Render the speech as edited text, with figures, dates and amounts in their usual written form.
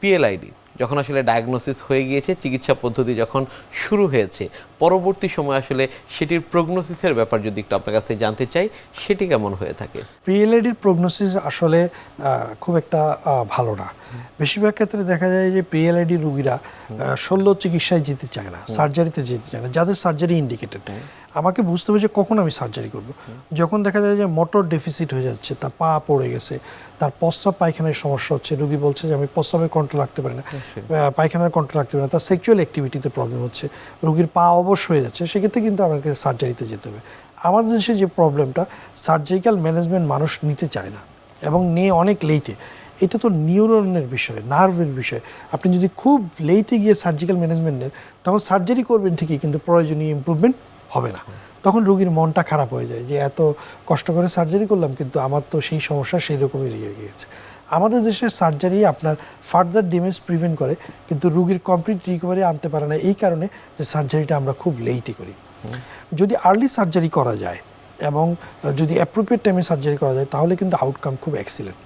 PLID যখন আসলে diagnosis হয়ে গিয়েছে, চিকিৎসা পদ্ধতি যখন শুরু হয়েছে, পরবর্তী সময় আসলে সেটির প্রগনোসিসের ব্যাপার যদি একটু আপনার কাছ থেকে জানতে চাই, সেটি কেমন হয়ে থাকে? পিএলআইডির প্রগনোসিস আসলে খুব একটা ভালো না। বেশিরভাগ ক্ষেত্রে দেখা যায় যে পিএলআইডি রোগীরা শল্য চিকিৎসায় যেতে চায় না, সার্জারিতে যেতে চায় না, যাদের সার্জারি ইন্ডিকেটেড। আমাকে বুঝতে হবে যে কখন আমি সার্জারি করব। যখন দেখা যায় যে মোটর ডেফিসিট হয়ে যাচ্ছে, তার পা পড়ে গেছে, তার প্রস্রাব পায়খানার সমস্যা হচ্ছে, রোগী বলছে যে আমি প্রস্রাবের কন্ট্রোল রাখতে পারি না, পায়খানার কন্ট্রোল রাখতে পারি না, তার সেক্সুয়াল অ্যাক্টিভিটিতে প্রবলেম হচ্ছে, রোগীর পা অবশ হয়ে যাচ্ছে, সেক্ষেত্রে কিন্তু আমাকে সার্জারিতে যেতে হবে। আমাদের দেশে যে প্রবলেমটা, সার্জিক্যাল ম্যানেজমেন্ট মানুষ নিতে চায় না এবং নিয়ে অনেক লেটে। এটা তো নিউরনের বিষয়, নার্ভের বিষয়। আপনি যদি খুব লেটে গিয়ে সার্জিক্যাল ম্যানেজমেন্ট নেন, তখন সার্জারি করবেন ঠিকই, কিন্তু প্রয়োজনীয় ইমপ্রুভমেন্ট হবে না। তখন রোগীর মনটা খারাপ হয়ে যায় যে এত কষ্ট করে সার্জারি করলাম, কিন্তু আমার তো সেই সমস্যা সেই রকমই রয়ে গিয়েছে। আমাদের দেশের সার্জারি আপনার ফার্দার ড্যামেজ প্রিভেন্ট করে, কিন্তু রোগীর কমপ্লিট রিকভারি আনতে পারে না, এই কারণে যে সার্জারিটা আমরা খুব লেটে করি। যদি আর্লি সার্জারি করা যায় এবং যদি অ্যাপ্রোপ্রিয়েট টাইমে সার্জারি করা যায়, তাহলে কিন্তু আউটকাম খুব এক্সিলেন্ট।